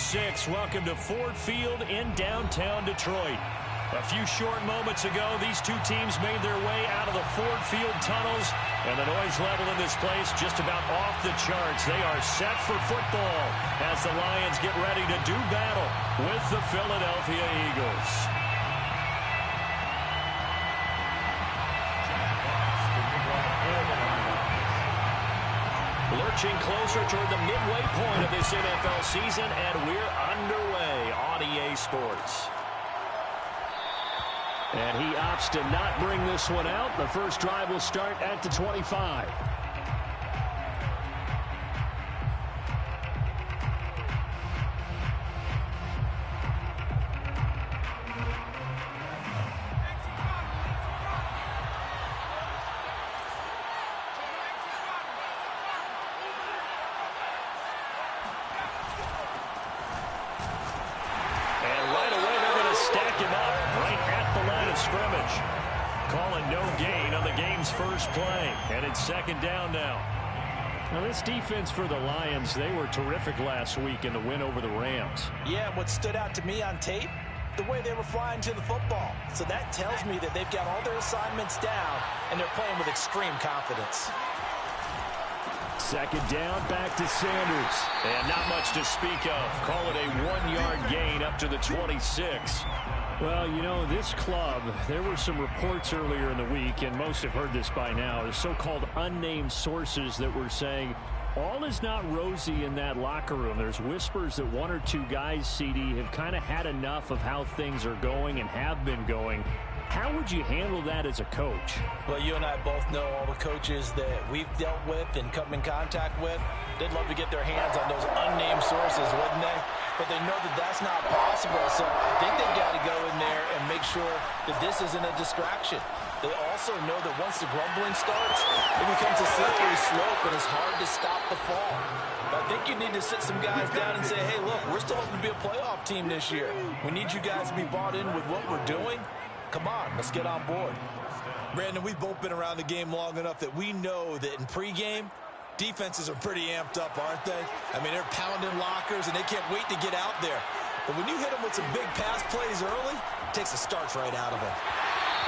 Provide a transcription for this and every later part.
6. Welcome to Ford Field in downtown Detroit. A few short moments ago, these two teams made their way out of the Ford Field tunnels, and the noise level in this place just about off the charts. They are set for football as the Lions get ready to do battle with the Philadelphia Eagles. Lurching closer toward the midway point of this NFL season, and we're underway on EA Sports. And he opts to not bring this one out. The first drive will start at the 25. Second down now. Now this defense for the Lions, they were terrific last week in the win over the Rams. Yeah, what stood out to me on tape, the way they were flying to the football. So that tells me that they've got all their assignments down and they're playing with extreme confidence. Second down, back to Sanders. And not much to speak of. Call it a 1-yard gain up to the 26. Well, you know, this club, there were some reports earlier in the week, and most have heard this by now, the so-called unnamed sources that were saying all is not rosy in that locker room. There's whispers that one or two guys, CD, have kind of had enough of how things are going and have been going. How would you handle that as a coach? Well, you and I both know all the coaches that we've dealt with and come in contact with. They'd love to get their hands on those unnamed sources, wouldn't they? But they know that that's not possible, so I think they've got to go in there and make sure that this isn't a distraction. They also know that once the grumbling starts, it becomes a slippery slope, and it's hard to stop the fall. But I think you need to sit some guys down and say, hey, look, we're still hoping to be a playoff team this year. We need you guys to be bought in with what we're doing. Come on, let's get on board. Brandon, we've both been around the game long enough that we know that in pregame, defenses are pretty amped up, aren't they? I mean, they're pounding lockers, and they can't wait to get out there. But when you hit them with some big pass plays early, it takes the starch right out of them.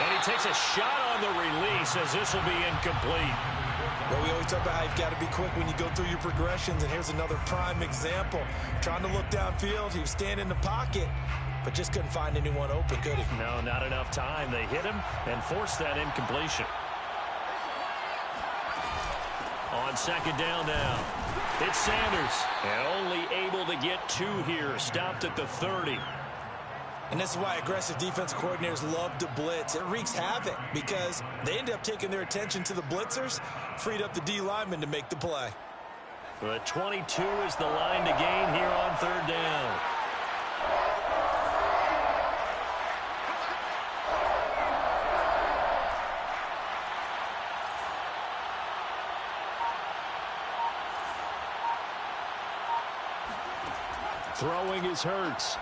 And he takes a shot on the release as this will be incomplete. Well, we always talk about how you've got to be quick when you go through your progressions, and here's another prime example. Trying to look downfield, he was standing in the pocket, but just couldn't find anyone open, could he? No, not enough time. They hit him and forced that incompletion. On second down now, it's Sanders. And only able to get 2 here. Stopped at the 30. And this is why aggressive defense coordinators love to blitz. It wreaks havoc because they end up taking their attention to the blitzers, freed up the D lineman to make the play. The 22 is the line to gain here on third down. Throwing is Hurts.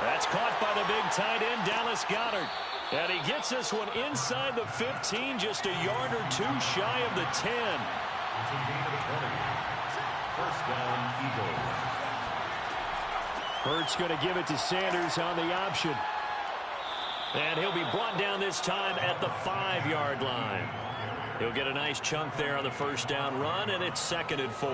That's caught by the big tight end, Dallas Goedert. And he gets this one inside the 15, just a yard or 2 shy of the 10. First down, Eagles. Hurts going to give it to Sanders on the option. And he'll be brought down this time at the 5-yard line. He'll get a nice chunk there on the first down run, and it's 2nd and 4.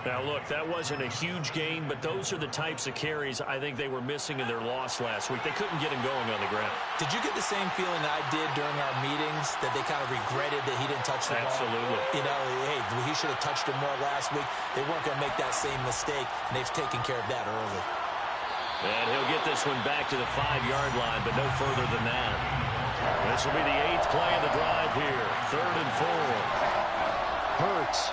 Now, look, that wasn't a huge gain, but those are the types of carries I think they were missing in their loss last week. They couldn't get him going on the ground. Did you get the same feeling I did during our meetings, that they kind of regretted that he didn't touch the ball? Absolutely. You know, hey, he should have touched him more last week. They weren't going to make that same mistake, and they've taken care of that early. And he'll get this one back to the 5-yard line, but no further than that. This will be the 8th play of the drive here. 3rd and 4. Hurts.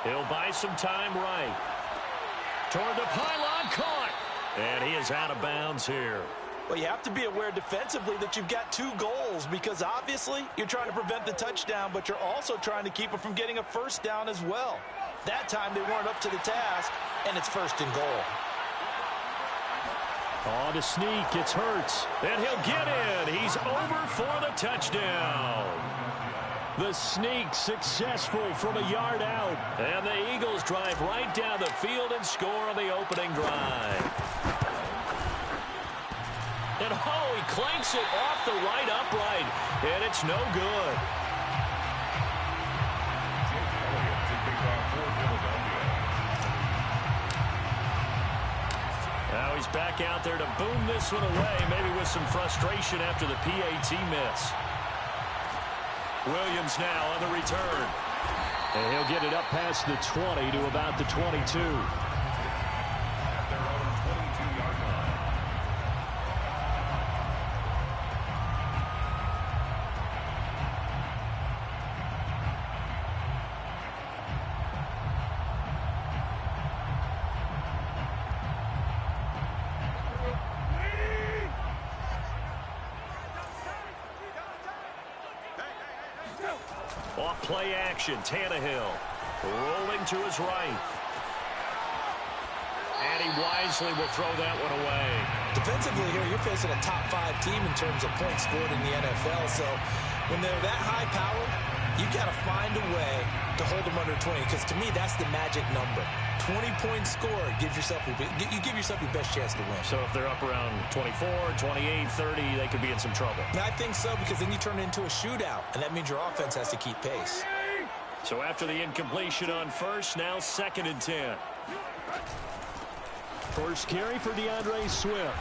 He'll buy some time right. Toward the pylon, caught. And he is out of bounds here. Well, you have to be aware defensively that you've got 2 goals because obviously you're trying to prevent the touchdown, but you're also trying to keep it from getting a first down as well. That time they weren't up to the task, and it's 1st and goal. On to sneak, it's Hurts. And he'll get in. He's over for the touchdown. The sneak successful from a yard out. And the Eagles drive right down the field and score on the opening drive. And oh, he clanks it off the right upright. And it's no good. Now he's back out there to boom this one away, maybe with some frustration after the PAT miss. Williams now on the return. And he'll get it up past the 20 to about the 22. Off play action, Tannehill rolling to his right. And he wisely will throw that one away. Defensively here, you're facing a top 5 team in terms of points scored in the NFL. So when they're that high powered, you've got to find a way to hold them under 20. Because to me, that's the magic number. 20 points scored gives yourself you give yourself your best chance to win. So if they're up around 24, 28, 30, they could be in some trouble. And I think so, because then you turn it into a shootout, and that means your offense has to keep pace. So after the incompletion on first, now 2nd and 10. First carry for DeAndre Swift.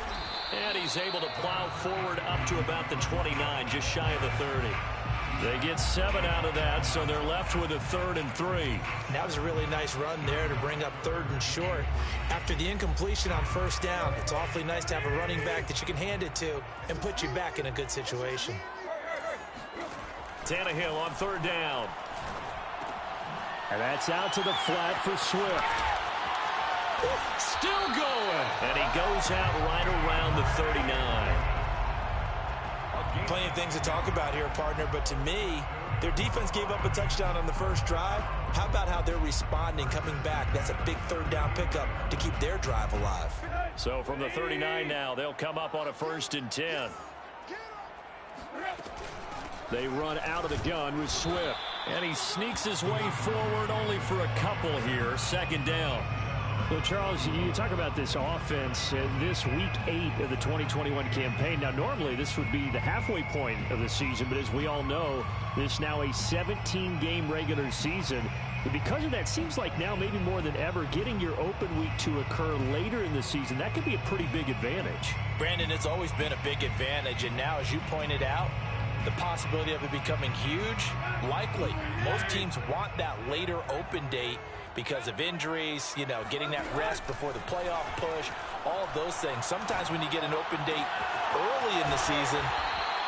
And he's able to plow forward up to about the 29, just shy of the 30. They get 7 out of that, so they're left with a 3rd and 3. That was a really nice run there to bring up 3rd and short. After the incompletion on first down, it's awfully nice to have a running back that you can hand it to and put you back in a good situation. Tannehill on 3rd down. And that's out to the flat for Swift. Still going. And he goes out right around the 39. Plenty of things to talk about here, partner, but to me, their defense gave up a touchdown on the first drive. How about how they're responding, coming back? That's a big 3rd down pickup to keep their drive alive. So from the 39 now, they'll come up on a 1st and 10. They run out of the gun with Swift. And he sneaks his way forward only for a couple here. 2nd down. Well, Charles, you talk about this offense this week 8 of the 2021 campaign. Now, normally this would be the halfway point of the season, but as we all know, this now a 17-game regular season. And because of that, seems like now maybe more than ever, getting your open week to occur later in the season, that could be a pretty big advantage. Brandon, it's always been a big advantage, and now, as you pointed out, the possibility of it becoming huge, likely. Most teams want that later open date because of injuries, you know, getting that rest before the playoff push, all of those things. Sometimes when you get an open date early in the season,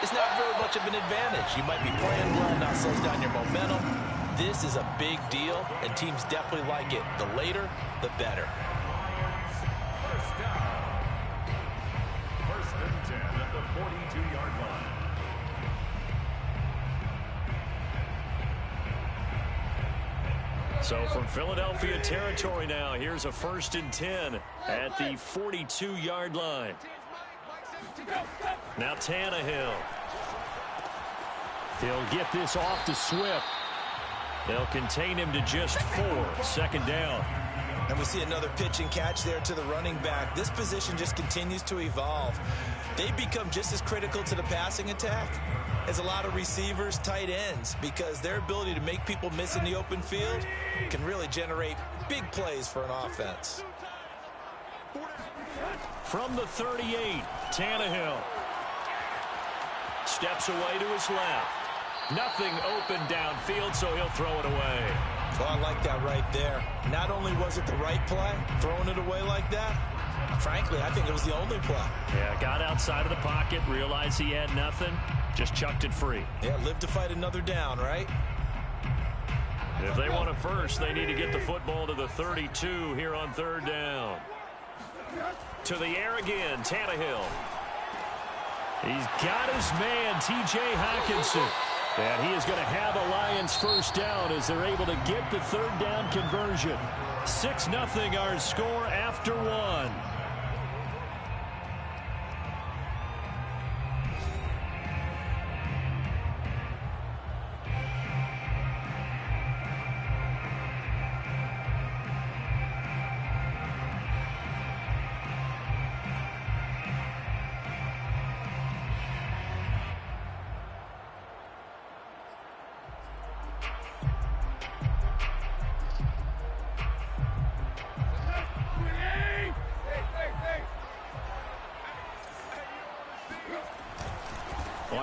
it's not very much of an advantage. You might be playing well, now slows down your momentum. This is a big deal, and teams definitely like it. The later, the better. First and 10 at the 42-yard line. So from Philadelphia territory now, here's a 1st and 10 at the 42-yard line. Now Tannehill. He'll get this off to Swift. They'll contain him to just 4. 2nd down. And we see another pitch and catch there to the running back. This position just continues to evolve. They become just as critical to the passing attack as a lot of receivers, tight ends, because their ability to make people miss in the open field can really generate big plays for an offense. From the 38, Tannehill steps away to his left. Nothing open downfield, so he'll throw it away. Well, I like that right there. Not only was it the right play, throwing it away like that, frankly, I think it was the only play. Yeah, got outside of the pocket, realized he had nothing, just chucked it free. Yeah, live to fight another down, right? If they want a first, they need to get the football to the 32 here on 3rd down. To the air again, Tannehill. He's got his man, T.J. Hockenson. And he is going to have a Lions 1st down as they're able to get the 3rd down conversion. 6-0 our score after 1.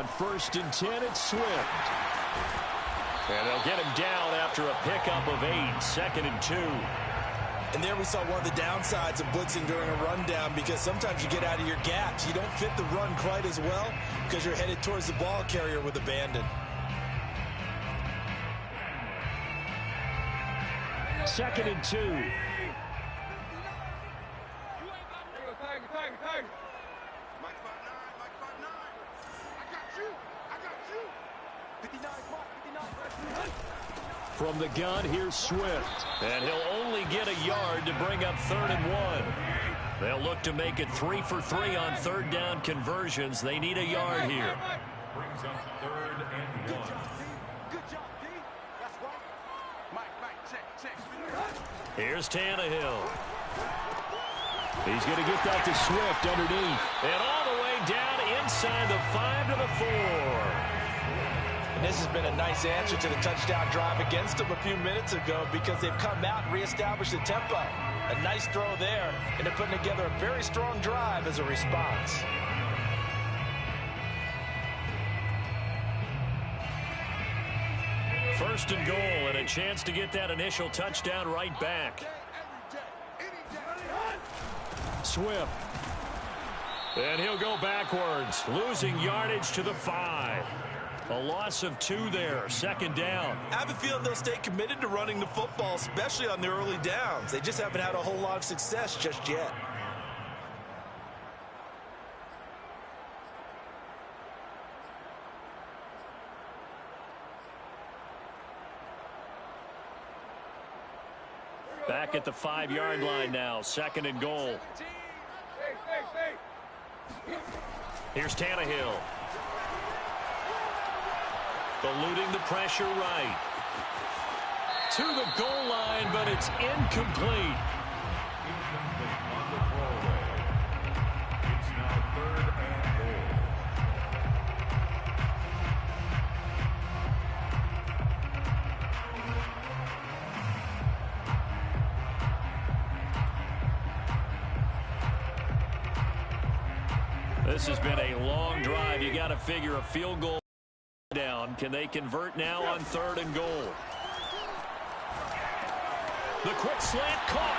first and 10, it's Swift. And they'll get him down after a pickup of 8, 2nd and 2. And there we saw one of the downsides of blitzing during a rundown, because sometimes you get out of your gaps. You don't fit the run quite as well because you're headed towards the ball carrier with abandon. 2nd and 2. From the gun, here's Swift. And he'll only get a yard to bring up 3rd and 1. They'll look to make it 3 for 3 on 3rd down conversions. They need a yard here. Brings up 3rd and 1. Good job, D. That's right. Mike, check. Here's Tannehill. He's going to get that to Swift underneath. And all the way down inside the 5 to the 4. And this has been a nice answer to the touchdown drive against them a few minutes ago, because they've come out and reestablished the tempo. A nice throw there, and they're putting together a very strong drive as a response. First and goal, and a chance to get that initial touchdown right back. Swift. And he'll go backwards, losing yardage to the 5. A loss of 2 there, 2nd down. I have a feeling they'll stay committed to running the football, especially on the early downs. They just haven't had a whole lot of success just yet. Back at the 5-yard line now, 2nd and goal. Here's Tannehill. Eluding the pressure right. To the goal line, but it's incomplete. On the throwaway. It's now 3rd and goal. This has been a long drive. You got to figure a field goal down. Can they convert now on 3rd and goal? The quick slant caught.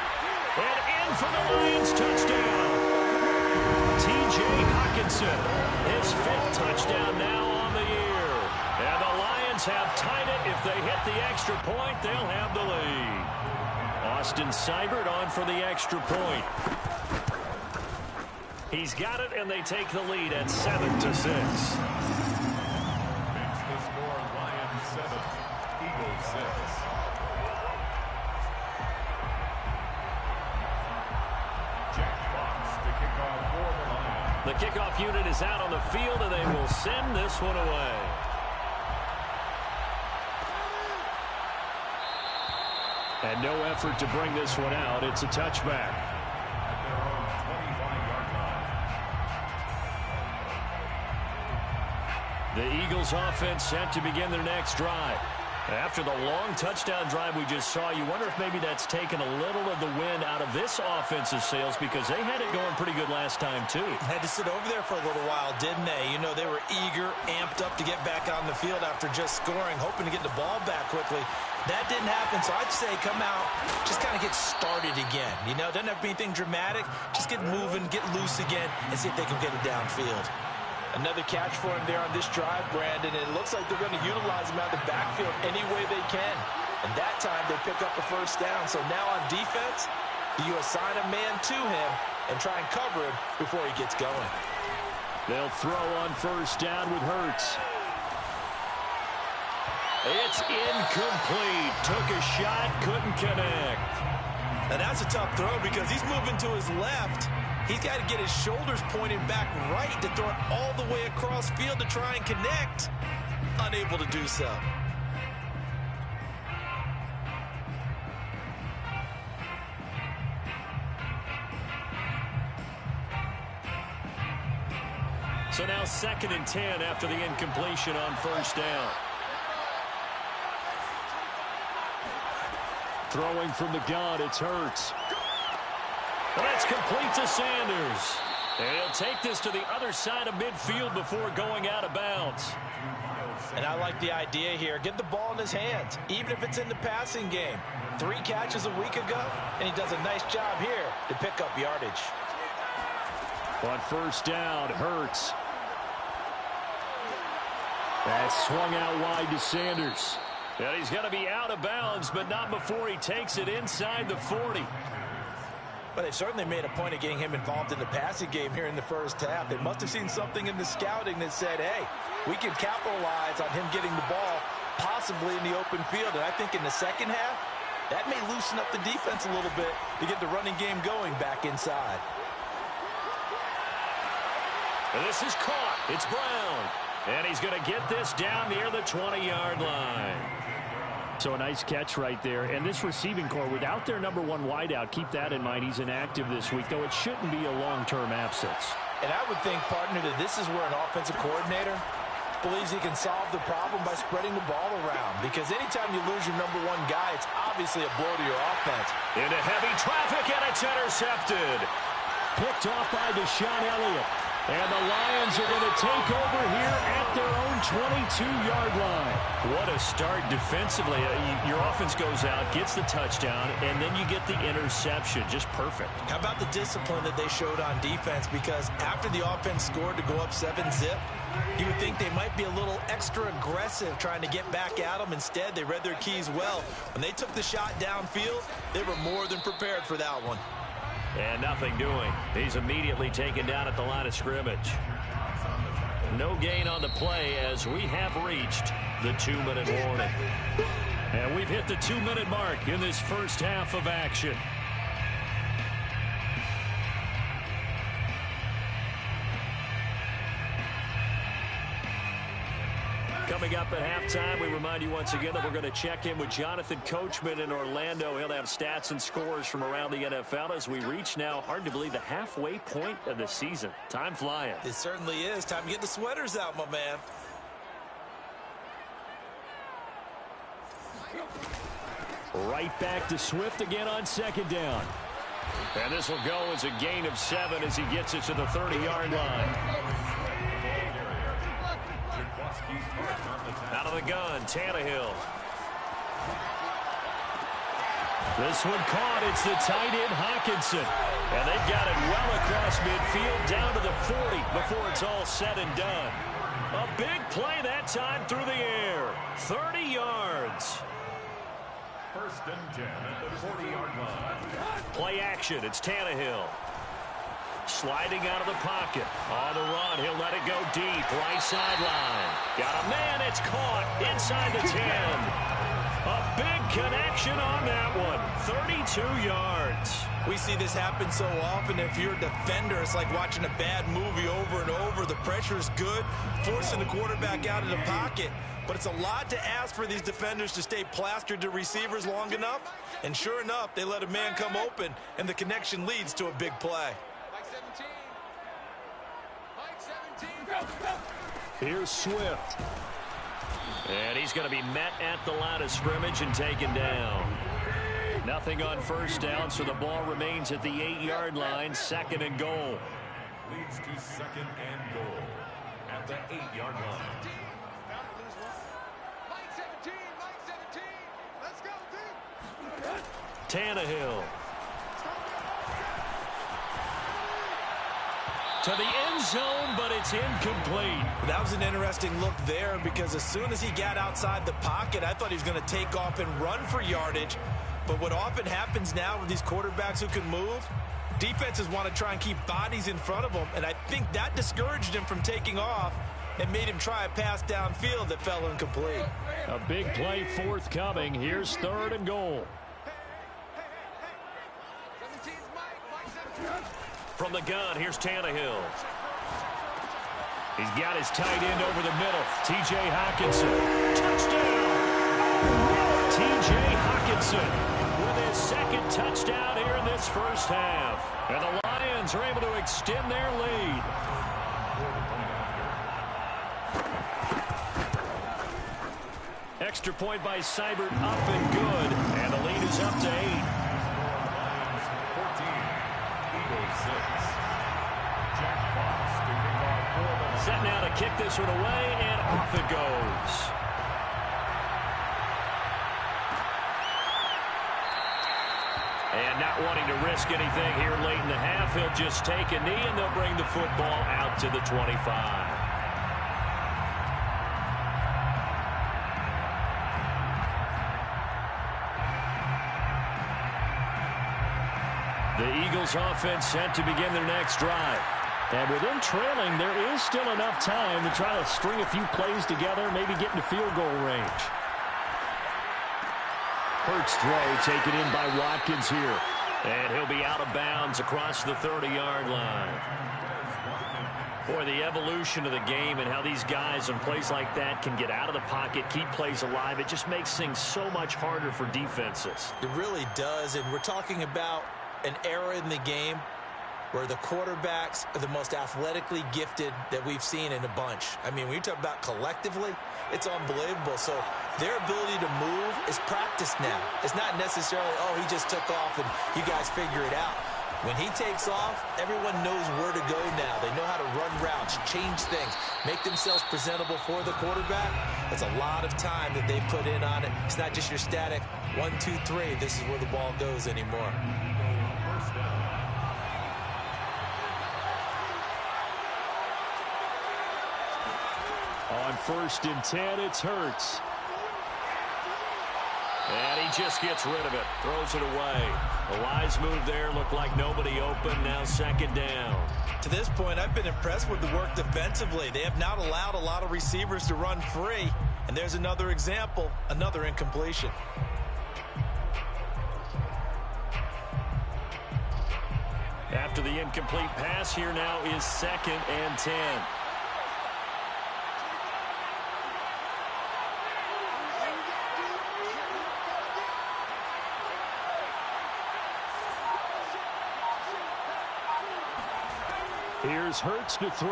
And in for the Lions touchdown. T.J. Hockenson, his 5th touchdown now on the year. And the Lions have tied it. If they hit the extra point, they'll have the lead. Austin Seibert on for the extra point. He's got it, and they take the lead at 7-6. Makes the score Lions 7, Eagles 6. Jack Fox to kick off for the Lions. The kickoff unit is out on the field, and they will send this one away. And no effort to bring this one out. It's a touchback. The Eagles offense set to begin their next drive. After the long touchdown drive we just saw, you wonder if maybe that's taken a little of the wind out of this offensive sails, because they had it going pretty good last time too. Had to sit over there for a little while, didn't they? You know, they were eager, amped up to get back on the field after just scoring, hoping to get the ball back quickly. That didn't happen, so I'd say come out, just kind of get started again. You know, doesn't have to be anything dramatic. Just get moving, get loose again, and see if they can get it downfield. Another catch for him there on this drive, Brandon. And it looks like they're going to utilize him out of the backfield any way they can. And that time they pick up a first down. So now on defense, you assign a man to him and try and cover him before he gets going. They'll throw on first down with Hurts. It's incomplete. Took a shot, couldn't connect. And that's a tough throw because he's moving to his left. He's got to get his shoulders pointed back right to throw it all the way across field to try and connect. Unable to do so. So now 2nd and 10 after the incompletion on first down. Throwing from the gun, it's Hurts. Well, that's complete to Sanders. And he'll take this to the other side of midfield before going out of bounds. And I like the idea here. Get the ball in his hands, even if it's in the passing game. 3 catches a week ago, and he does a nice job here to pick up yardage. On first down, Hurts. That's swung out wide to Sanders. And he's going to be out of bounds, but not before he takes it inside the 40. But they certainly made a point of getting him involved in the passing game here in the first half. They must have seen something in the scouting that said, hey, we can capitalize on him getting the ball possibly in the open field. And I think in the second half, that may loosen up the defense a little bit to get the running game going back inside. And this is caught. It's Brown. And he's going to get this down near the 20-yard line. So a nice catch right there. And this receiving core, without their number 1 wideout, keep that in mind. He's inactive this week, though it shouldn't be a long-term absence. And I would think, partner, that this is where an offensive coordinator believes he can solve the problem by spreading the ball around. Because anytime you lose your number 1 guy, it's obviously a blow to your offense. Into heavy traffic, and it's intercepted. Picked off by Deshaun Elliott. And the Lions are going to take over here at their own 22-yard line. What a start defensively. Your offense goes out, gets the touchdown, and then you get the interception. Just perfect. How about the discipline that they showed on defense? Because after the offense scored to go up 7-zip, you would think they might be a little extra aggressive trying to get back at them. Instead, they read their keys well. When they took the shot downfield, they were more than prepared for that one. And nothing doing. He's immediately taken down at the line of scrimmage. No gain on the play as we have reached the 2-minute warning. And we've hit the 2-minute mark in this first half of action. Coming up at halftime, we remind you once again that we're going to check in with Jonathan Coachman in Orlando. He'll have stats and scores from around the NFL as we reach now, hard to believe, the halfway point of the season. Time flying. It certainly is. Time to get the sweaters out, my man. Right back to Swift again on second down. And this will go as a gain of 7 as he gets it to the 30-yard line. Out of the gun, Tannehill. This one caught. It's the tight end, Hawkinson. And they've got it well across midfield down to the 40 before it's all said and done. A big play that time through the air. 30 yards. First and 10 at the 40-yard line. Play action. It's Tannehill. Sliding out of the pocket. On the run, he'll let it go deep. Right sideline. Got a man, it's caught inside the 10. A big connection on that one. 32 yards. We see this happen so often. If you're a defender, it's like watching a bad movie over and over. The pressure is good, forcing the quarterback out of the pocket. But it's a lot to ask for these defenders to stay plastered to receivers long enough. And sure enough, they let a man come open, and the connection leads to a big play. Here's Swift. And he's going to be met at the line of scrimmage and taken down. Nothing on first down, so the ball remains at the 8-yard line, second and goal. Leads to second and goal at the 8-yard line. Tannehill. To the end zone, but it's incomplete. That was an interesting look there because as soon as he got outside the pocket, I thought he was going to take off and run for yardage. But what often happens now with these quarterbacks who can move, defenses want to try and keep bodies in front of them, and I think that discouraged him from taking off and made him try a pass downfield that fell incomplete. A big play forthcoming. Here's third and goal. From the gun, here's Tannehill. He's got his tight end over the middle. T.J. Hawkinson. Touchdown! T.J. Hawkinson with his second touchdown here in this first half. And the Lions are able to extend their lead. Extra point by Seibert, up and good. And the lead is up to 8. Lions 14, Eagles 6. Jack kick this one away, and off it goes. And not wanting to risk anything here late in the half, he'll just take a knee, and they'll bring the football out to the 25. The Eagles offense set to begin their next drive. And with them trailing, there is still enough time to try to string a few plays together, maybe get into field goal range. Hurts throw taken in by Watkins here. And he'll be out of bounds across the 30-yard line. Boy, the evolution of the game and how these guys in plays like that can get out of the pocket, keep plays alive, it just makes things so much harder for defenses. It really does, and we're talking about an era in the game where the quarterbacks are the most athletically gifted that we've seen in a bunch. I mean, when you talk about collectively, it's unbelievable. So their ability to move is practiced now. It's not necessarily, oh, he just took off and you guys figure it out. When he takes off, everyone knows where to go now. They know how to run routes, change things, make themselves presentable for the quarterback. It's a lot of time that they put in on it. It's not just your static 1, 2, 3. This is where the ball goes anymore. On 1st and 10, it's Hurts. And he just gets rid of it, throws it away. A wise move there, looked like nobody open, now 2nd down. To this point, I've been impressed with the work defensively. They have not allowed a lot of receivers to run free. And there's another example, another incompletion. After the incomplete pass, here now is 2nd and 10. Here's Hurts to throw.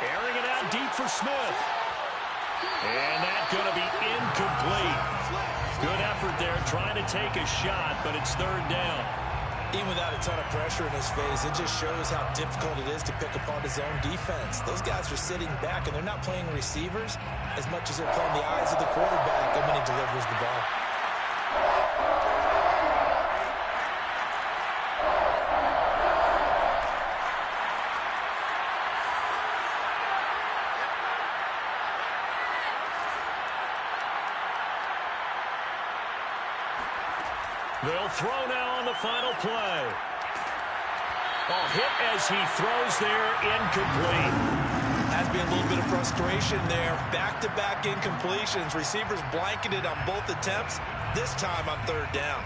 Airing it out deep for Smith. And that's going to be incomplete. Good effort there, trying to take a shot, but it's 3rd down. Even without a ton of pressure in his face, it just shows how difficult it is to pick apart his own defense. Those guys are sitting back, and they're not playing receivers as much as they're playing the eyes of the quarterback when he delivers the ball. They'll throw now on the final play. Oh, hit as he throws there, incomplete. Has been a little bit of frustration there. Back-to-back incompletions. Receivers blanketed on both attempts, this time on 3rd down.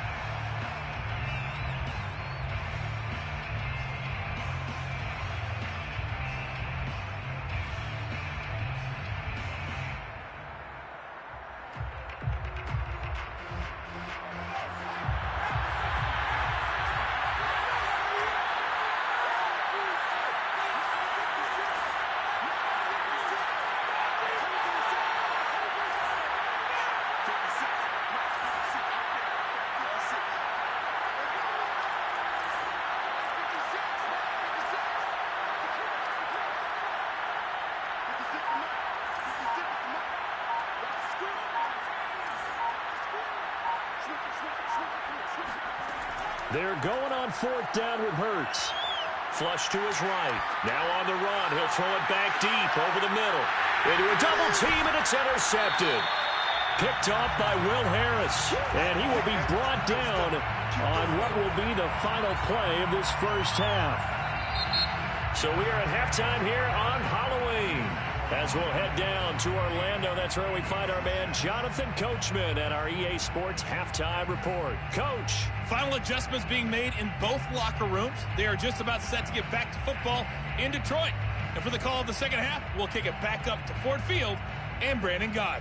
They're going on 4th down with Hurts. Flush to his right. Now on the run. He'll throw it back deep over the middle. Into a double team, and it's intercepted. Picked off by Will Harris. And he will be brought down on what will be the final play of this first half. So we are at halftime here on Halloween. As we'll head down to Orlando, that's where we find our man Jonathan Coachman at our EA Sports Halftime Report. Coach. Final adjustments being made in both locker rooms. They are just about set to get back to football in Detroit. And for the call of the second half, we'll kick it back up to Ford Field and Brandon Gott.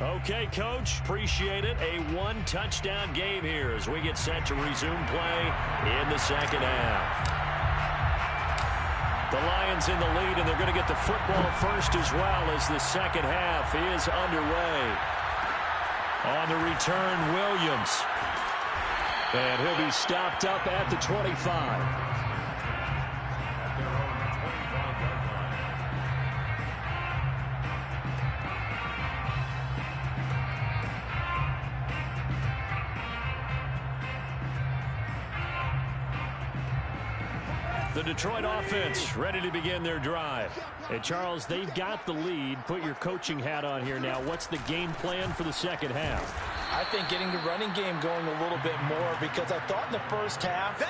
Okay, Coach, appreciate it. A one-touchdown game here as we get set to resume play in the second half. The Lions in the lead, and they're going to get the football first as well as the second half is underway. On the return, Williams. And he'll be stopped up at the 25. The Detroit offense ready to begin their drive. Hey, Charles, they've got the lead. Put your coaching hat on here now. What's the game plan for the second half? I think getting the running game going a little bit more, because I thought in the first half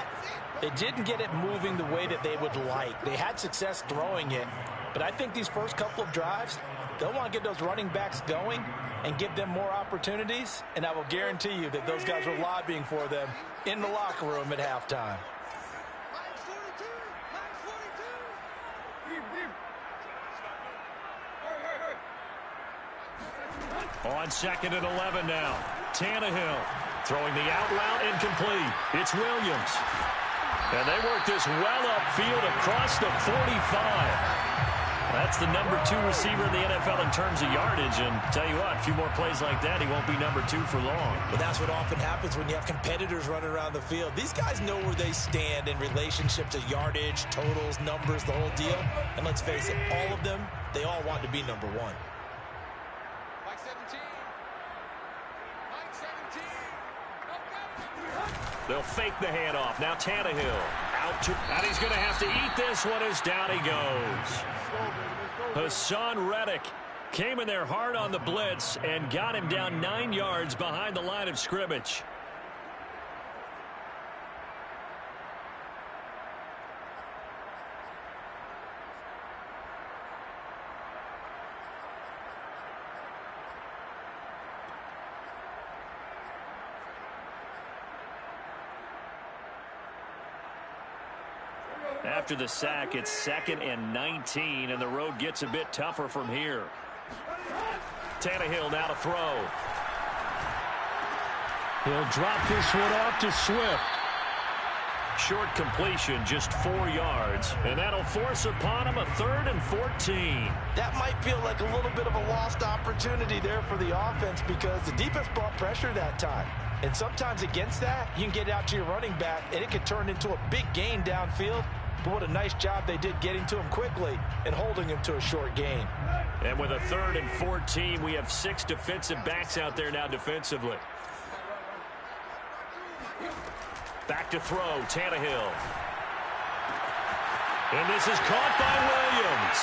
they didn't get it moving the way that they would like. They had success throwing it, but I think these first couple of drives, they'll want to get those running backs going and give them more opportunities, and I will guarantee you that those guys were lobbying for them in the locker room at halftime. On 2nd and 11 now. Tannehill throwing the out route incomplete. It's Williams. And they work this well upfield across the 45. That's the number 2 receiver in the NFL in terms of yardage. And tell you what, a few more plays like that, he won't be number 2 for long. But that's what often happens when you have competitors running around the field. These guys know where they stand in relationship to yardage, totals, numbers, the whole deal. And let's face it, all of them, they all want to be number 1. They'll fake the handoff. Now Tannehill and he's going to have to eat this one as down he goes. Hassan Reddick came in there hard on the blitz and got him down 9 yards behind the line of scrimmage. After the sack, it's 2nd and 19, and the road gets a bit tougher from here. Tannehill now to throw. He'll drop this one off to Swift. Short completion, just 4 yards, and that'll force upon him a 3rd and 14. That might feel like a little bit of a lost opportunity there for the offense, because the defense brought pressure that time. And sometimes against that, you can get out to your running back, and it can turn into a big gain downfield. But what a nice job they did getting to him quickly and holding him to a short gain. And with a 3rd and 14, we have 6 defensive backs out there now defensively. Back to throw, Tannehill. And this is caught by Williams.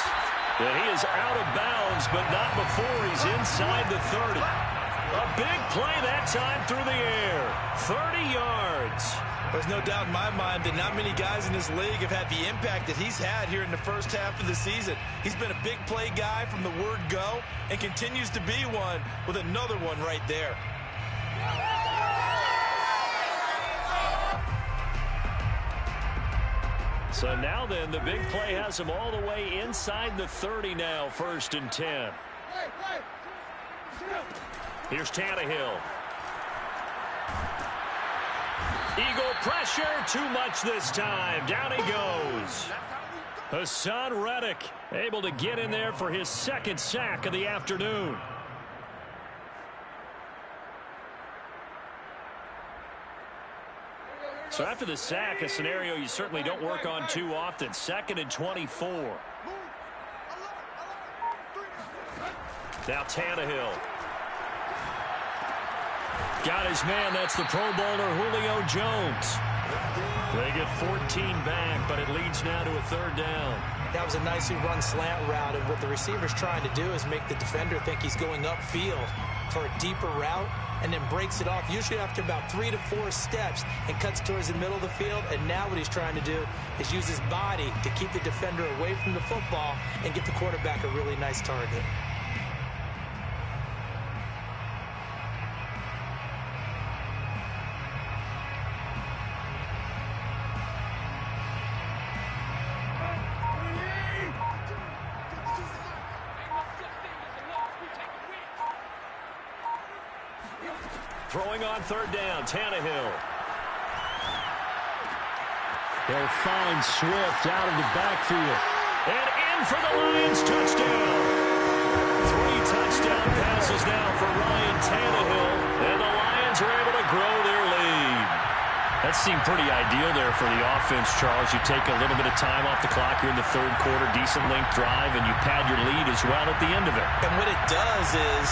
And he is out of bounds, but not before he's inside the 30. A big play that time through the air. 30 yards. There's no doubt in my mind that not many guys in this league have had the impact that he's had here in the first half of the season. He's been a big play guy from the word go and continues to be one with another one right there. So now then, the big play has him all the way inside the 30 now, 1st and 10. Here's Tannehill. Eagle pressure, too much this time. Down he goes. Hassan Reddick able to get in there for his 2nd sack of the afternoon. So after the sack, a scenario you certainly don't work on too often. 2nd and 24. Now Tannehill. Got his man. That's the Pro Bowler Julio Jones. They get 14 back, but it leads now to a 3rd down. That was a nicely run slant route, and what the receiver's trying to do is make the defender think he's going upfield for a deeper route, and then breaks it off, usually after about 3 to 4 steps, and cuts towards the middle of the field. And now what he's trying to do is use his body to keep the defender away from the football and get the quarterback a really nice target. Throwing on 3rd down, Tannehill. They'll find Swift out of the backfield. And in for the Lions touchdown. 3 touchdown passes now for Ryan Tannehill. And the Lions are able to grow their lead. That seemed pretty ideal there for the offense, Charles. You take a little bit of time off the clock here in the third quarter, decent length drive, and you pad your lead as well at the end of it. And what it does is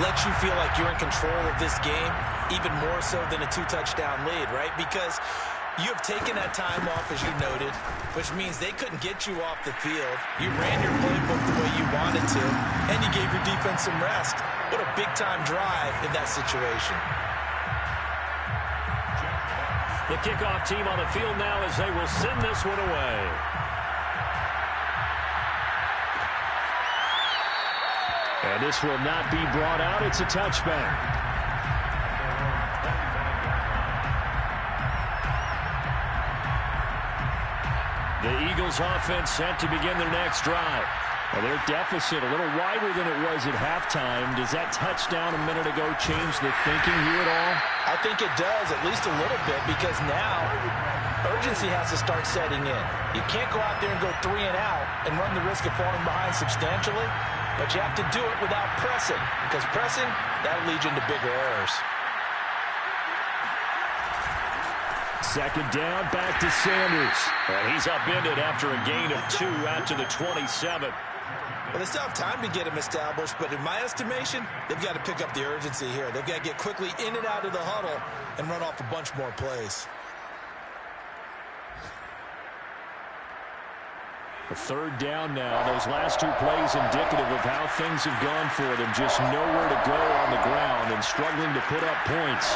let you feel like you're in control of this game, even more so than a 2-touchdown lead, right? Because you have taken that time off, as you noted, which means they couldn't get you off the field. You ran your playbook the way you wanted to, and you gave your defense some rest. What a big-time drive in that situation. The kickoff team on the field now as they will send this one away. And this will not be brought out. It's a touchback. The Eagles offense set to begin their next drive. Well, their deficit a little wider than it was at halftime. Does that touchdown a minute ago change the thinking here at all? I think it does, at least a little bit, because now urgency has to start setting in. You can't go out there and go 3 and out and run the risk of falling behind substantially, but you have to do it without pressing, because pressing, that'll lead you into bigger errors. Second down, back to Sanders. And he's upended after a gain of 2 out to the 27. Well, they still have time to get him established, but in my estimation, they've got to pick up the urgency here. They've got to get quickly in and out of the huddle and run off a bunch more plays. A third down now. Those last 2 plays indicative of how things have gone for them. Just nowhere to go on the ground and struggling to put up points.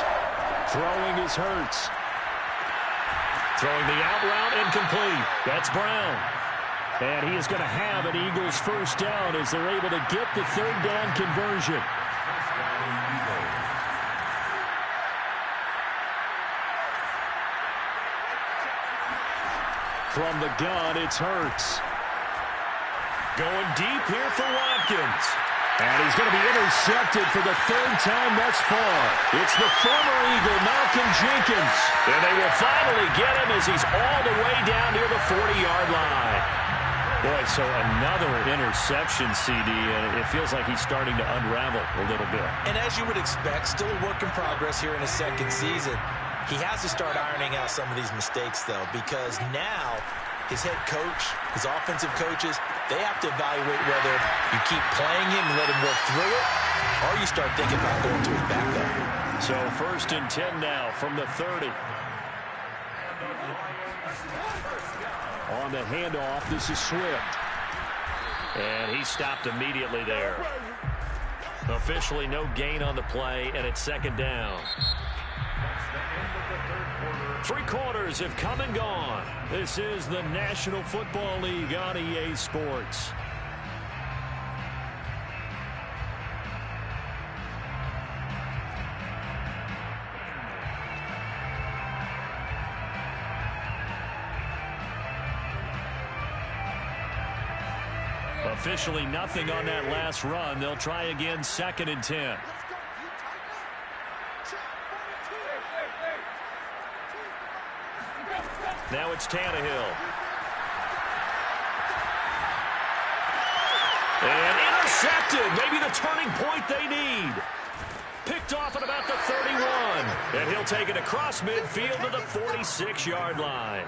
Throwing is Hurts. Throwing the out route incomplete. That's Brown. And he is going to have an Eagles first down as they're able to get the third down conversion. From the gun, it's Hurts. Going deep here for Watkins. And he's going to be intercepted for the 3rd time thus far. It's the former Eagle, Malcolm Jenkins. And they will finally get him as he's all the way down near the 40-yard line. Boy, so another interception, CD, and it feels like he's starting to unravel a little bit. And as you would expect, still a work in progress here in his 2nd season. He has to start ironing out some of these mistakes, though, because now his head coach, his offensive coaches, they have to evaluate whether you keep playing him and let him work through it, or you start thinking about going to his backup. So 1st and 10 now from the 30. On the handoff, this is Swift. And he stopped immediately there. Officially no gain on the play, and it's 2nd down. 3 quarters have come and gone. This is the National Football League on EA Sports. Officially nothing on that last run. They'll try again 2nd and 10. Now it's Tannehill. And intercepted. Maybe the turning point they need. Picked off at about the 31. And he'll take it across midfield to the 46-yard line.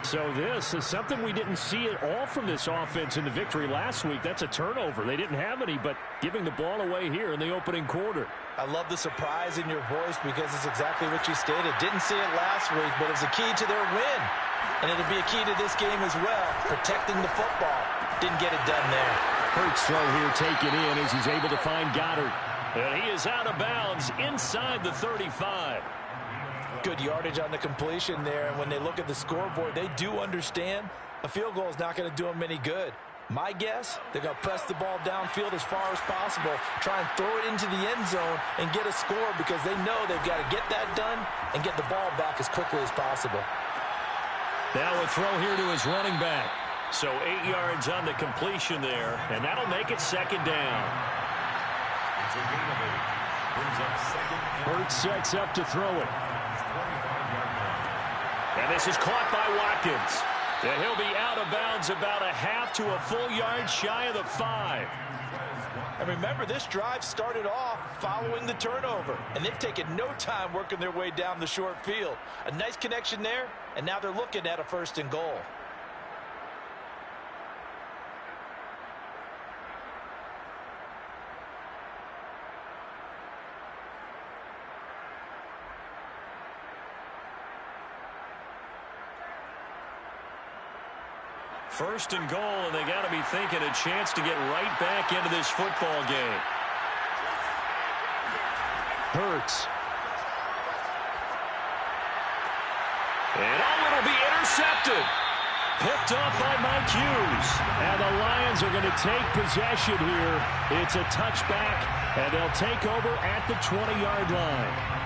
So this is something we didn't see at all from this offense in the victory last week. That's a turnover. They didn't have any, but giving the ball away here in the opening quarter. I love the surprise in your voice because it's exactly what you stated. Didn't see it last week, but it's a key to their win. And it'll be a key to this game as well, protecting the football. Didn't get it done there. Hurts throw here taken in as he's able to find Goddard. And he is out of bounds inside the 35. Good yardage on the completion there, and when they look at the scoreboard, they do understand a field goal is not going to do them any good. My guess, they're going to press the ball downfield as far as possible, try and throw it into the end zone and get a score because they know they've got to get that done and get the ball back as quickly as possible. Now a throw here to his running back. So 8 yards on the completion there, and that'll make it 2nd down. It's a gain of 8. Brings up 2nd. Hurts sets up to throw it. And this is caught by Watkins. And he'll be out of bounds about a half to a full yard shy of the 5. And remember, this drive started off following the turnover, and they've taken no time working their way down the short field. A nice connection there, and now they're looking at a 1st and goal. First and goal, and they got to be thinking a chance to get right back into this football game. Hurts. And it'll be intercepted. Picked up by Mike Hughes. And the Lions are going to take possession here. It's a touchback, and they'll take over at the 20-yard line.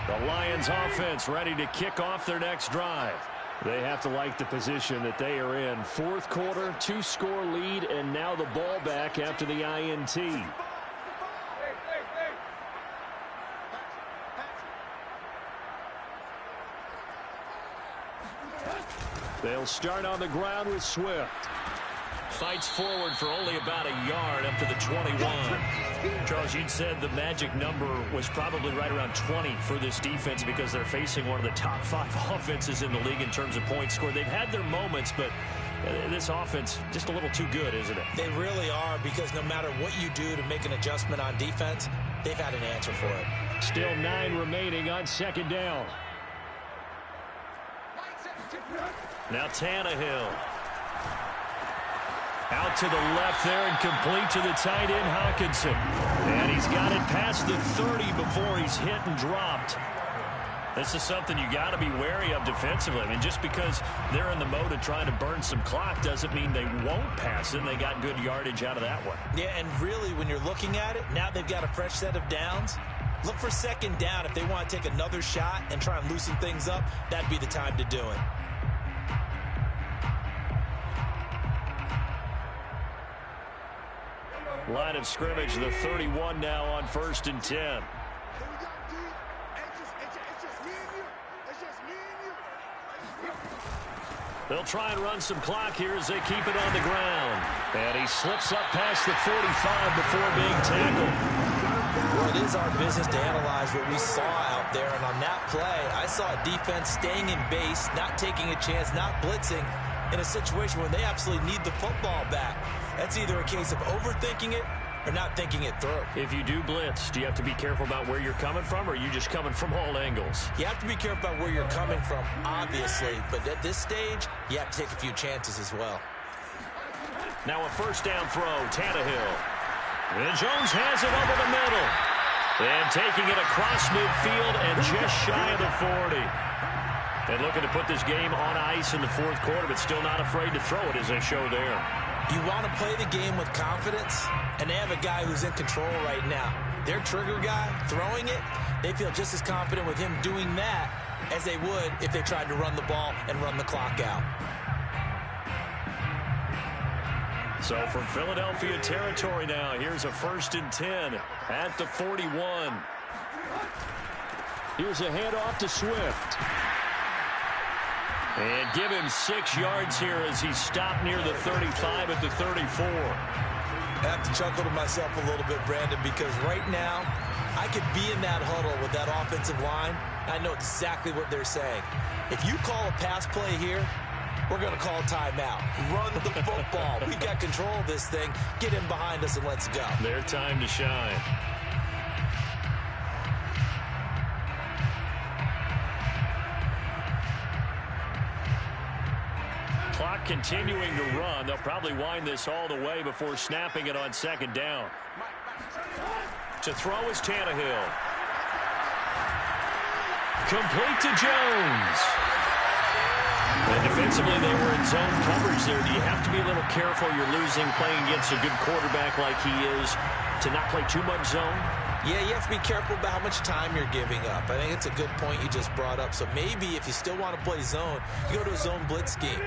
The Lions offense ready to kick off their next drive. They have to like the position that they are in. 4th quarter, 2-score lead, and now the ball back after the INT. They'll start on the ground with Swift. Fights forward for only about a yard up to the 21. Charles, you'd said the magic number was probably right around 20 for this defense because they're facing one of the top 5 offenses in the league in terms of points scored. They've had their moments, but this offense just a little too good, isn't it? They really are, because no matter what you do to make an adjustment on defense, they've had an answer for it. Still 9 remaining on 2nd down. Now Tannehill. Out to the left there and complete to the tight end, Hawkinson. And he's got it past the 30 before he's hit and dropped. This is something you got to be wary of defensively. I mean, just because they're in the mode of trying to burn some clock doesn't mean they won't pass it. And they got good yardage out of that one. Yeah, and really, when you're looking at it, now they've got a fresh set of downs. Look for 2nd down. If they want to take another shot and try and loosen things up, that'd be the time to do it. Line of scrimmage, the 31 now on 1st and 10. They'll try and run some clock here as they keep it on the ground. And he slips up past the 45 before being tackled. Well, it is our business to analyze what we saw out there. And on that play, I saw a defense staying in base, not taking a chance, not blitzing, in a situation where they absolutely need the football back. That's either a case of overthinking it or not thinking it through. If you do blitz, do you have to be careful about where you're coming from, or are you just coming from all angles? You have to be careful about where you're coming from, obviously, but at this stage, you have to take a few chances as well. Now a 1st down throw, Tannehill. And Jones has it over the middle. And taking it across midfield and just shy of the 40. And looking to put this game on ice in the 4th quarter, but still not afraid to throw it as they show there. You want to play the game with confidence, and they have a guy who's in control right now. Their trigger guy, throwing it, they feel just as confident with him doing that as they would if they tried to run the ball and run the clock out. So from Philadelphia territory now, here's a 1st and 10 at the 41. Here's a handoff to Swift. And give him 6 yards here as he stopped near the 35 at the 34. I have to chuckle to myself a little bit, Brandon, because right now I could be in that huddle with that offensive line. I know exactly what they're saying. If you call a pass play here, we're going to call timeout. Run the football. We got control of this thing. Get in behind us and let's go. Their time to shine. Clock continuing to run. They'll probably wind this all the way before snapping it on 2nd down. To throw is Tannehill. Complete to Jones. And defensively, they were in zone coverage there. Do you have to be a little careful? You're losing playing against a good quarterback like he is to not play too much zone? Yeah, you have to be careful about how much time you're giving up. I think it's a good point you just brought up. So maybe if you still want to play zone, you go to a zone blitz scheme.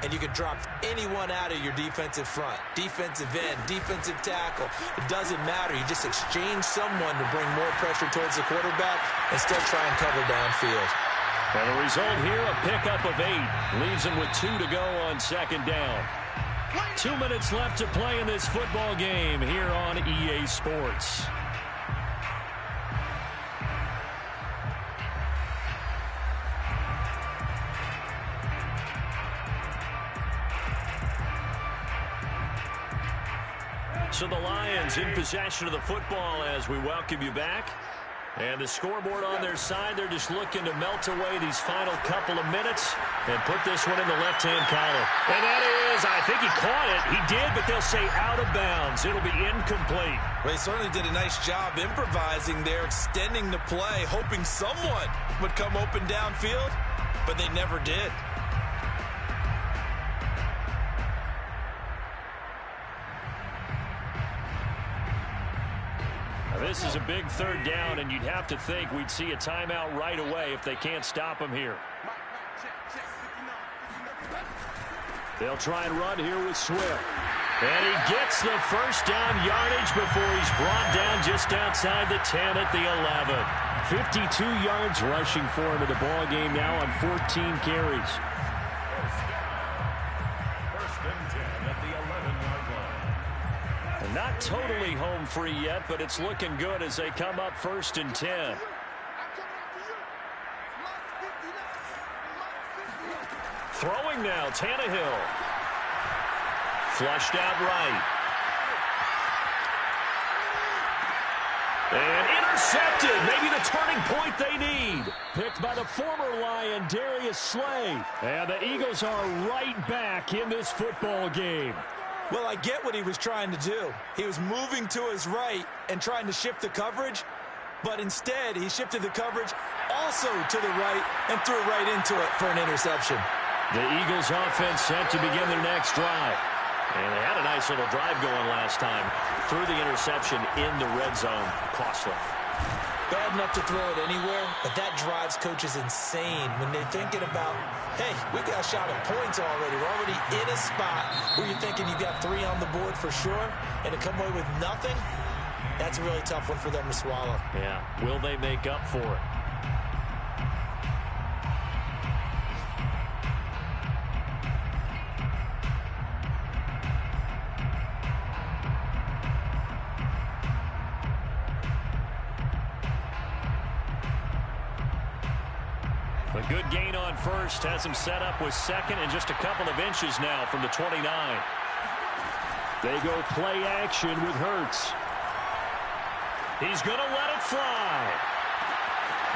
and you can drop anyone out of your defensive front, defensive end, defensive tackle. It doesn't matter. You just exchange someone to bring more pressure towards the quarterback and still try and cover downfield. And the result here, a pickup of 8. Leaves them with 2 to go on second down. 2 minutes left to play in this football game here on EA Sports. So the Lions in possession of the football as we welcome you back. And the scoreboard on their side, they're just looking to melt away these final couple of minutes and put this one in the left-hand column. And that is, I think he caught it. He did, but they'll say out of bounds. It'll be incomplete. Well, they certainly did a nice job improvising there, extending the play, hoping someone would come open downfield, but they never did. This is a big third down, and you'd have to think we'd see a timeout right away if they can't stop him here. They'll try and run here with Swift. And he gets the first down yardage before he's brought down just outside the 10 at the 11. 52 yards rushing for him in the ball game now on 14 carries. Not totally home free yet, but it's looking good as they come up 1st and 10. Throwing now, Tannehill. Flushed out right. And intercepted. Maybe the turning point they need. Picked by the former Lion, Darius Slay. And the Eagles are right back in this football game. Well, I get what he was trying to do. He was moving to his right and trying to shift the coverage, but instead he shifted the coverage also to the right and threw right into it for an interception. The Eagles offense set to begin their next drive. And they had a nice little drive going last time. Threw the interception in the red zone. Costly. Bad enough to throw it anywhere, but that drives coaches insane when they're thinking about, hey, we got a shot at points already. We're already in a spot where you're thinking you got 3 on the board for sure, and to come away with nothing, that's a really tough one for them to swallow. Yeah, will they make up for it? A good gain on first has him set up with second and just a couple of inches now from the 29. They go play action with Hurts. He's going to let it fly.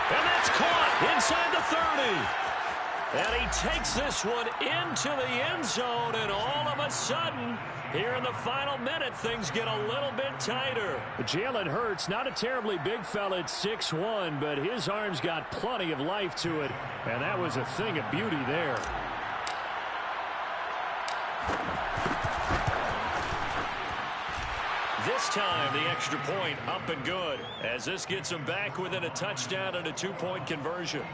And that's caught inside the 30. And he takes this one into the end zone, and all of a sudden, here in the final minute, things get a little bit tighter. Jalen Hurts, not a terribly big fella at 6'1", but his arms got plenty of life to it, and that was a thing of beauty there. This time, the extra point up and good, as this gets him back within a touchdown and a 2-point conversion.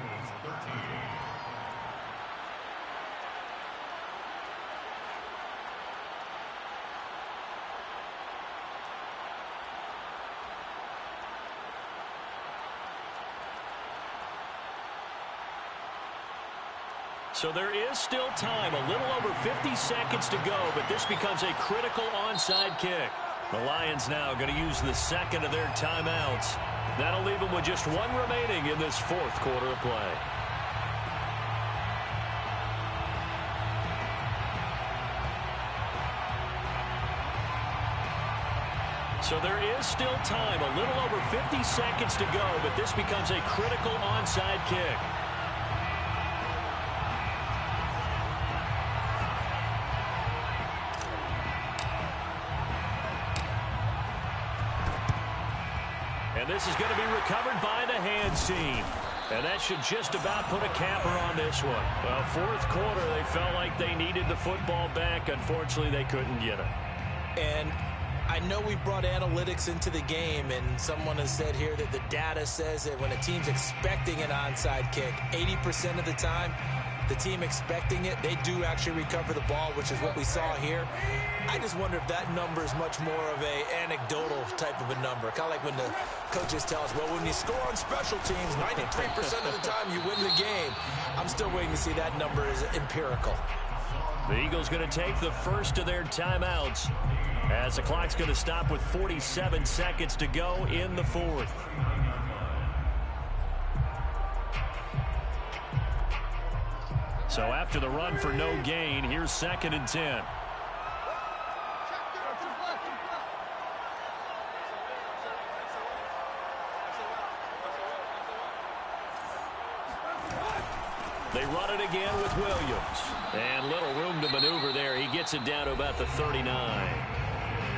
So there is still time, a little over 50 seconds to go, but this becomes a critical onside kick. The Lions now going to use the second of their timeouts. That'll leave them with just 1 remaining in this 4th quarter of play. So there is still time, a little over 50 seconds to go, but this becomes a critical onside kick. And this is going to be recovered by the hands team. And that should just about put a capper on this one. Well, 4th quarter, they felt like they needed the football back. Unfortunately, they couldn't get it. And I know we brought analytics into the game, and someone has said here that the data says that when a team's expecting an onside kick, 80% of the time, the team expecting it, they do actually recover the ball, which is what we saw here. I just wonder if that number is much more of a anecdotal type of a number. Kind of like when the coaches tell us, well, when you score on special teams, 93% of the time you win the game. I'm still waiting to see that number is empirical. The Eagles going to take the first of their timeouts as the clock's going to stop with 47 seconds to go in the fourth. So after the run for no gain, here's 2nd and 10. They run it again with Williams. And little room to maneuver there. He gets it down to about the 39.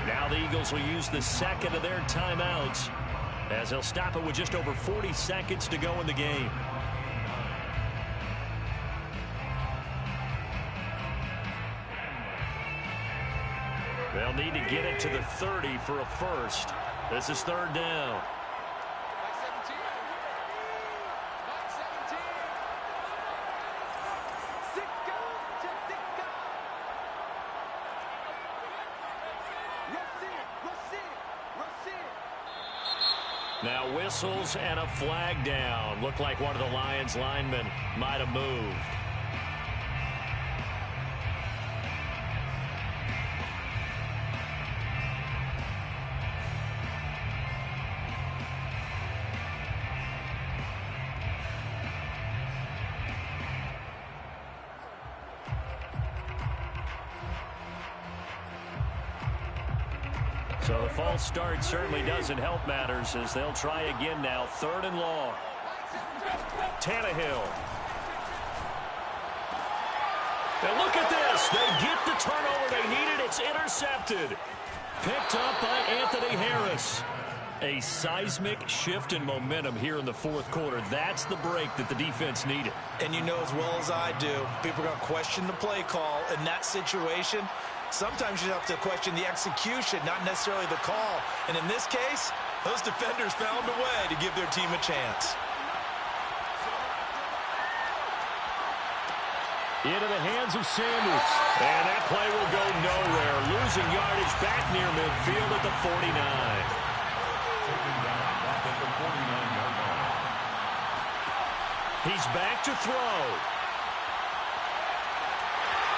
Now the Eagles will use the second of their timeouts as they'll stop it with just over 40 seconds to go in the game. They'll need to get it to the 30 for a first. This is 3rd down. Now whistles and a flag down. Looked like one of the Lions linemen might have moved. So the false start certainly doesn't help matters as they'll try again now. 3rd and long. Tannehill. And look at this. They get the turnover they needed. It's intercepted. Picked up by Anthony Harris. A seismic shift in momentum here in the 4th quarter. That's the break that the defense needed. And you know as well as I do, people are going to question the play call in that situation. Sometimes you have to question the execution, not necessarily the call. And in this case, those defenders found a way to give their team a chance. Into the hands of Sanders. And that play will go nowhere. Losing yardage back near midfield at the 49. He's back to throw.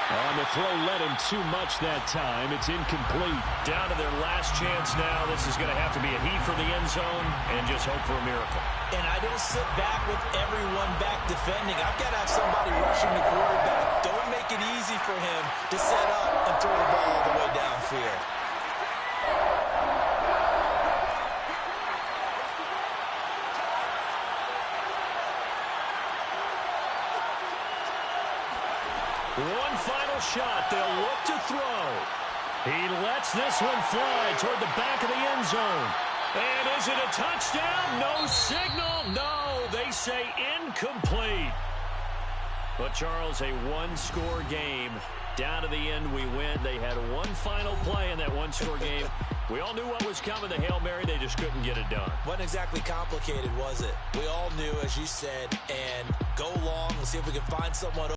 On the throw led him too much that time. It's incomplete. Down to their last chance now. This is going to have to be a heave for the end zone and just hope for a miracle. And I don't sit back with everyone back defending. I've got to have somebody rushing the quarterback. Don't make it easy for him to set up and throw the ball all the way downfield. One final shot. They'll look to throw. He lets this one fly toward the back of the end zone. And is it a touchdown? No signal. No, they say incomplete. But, Charles, a one-score game. Down to the end we went. They had one final play in that one-score game. We all knew what was coming, the Hail Mary. They just couldn't get it done. Wasn't exactly complicated, was it? We all knew, as you said, and go long and see if we can find someone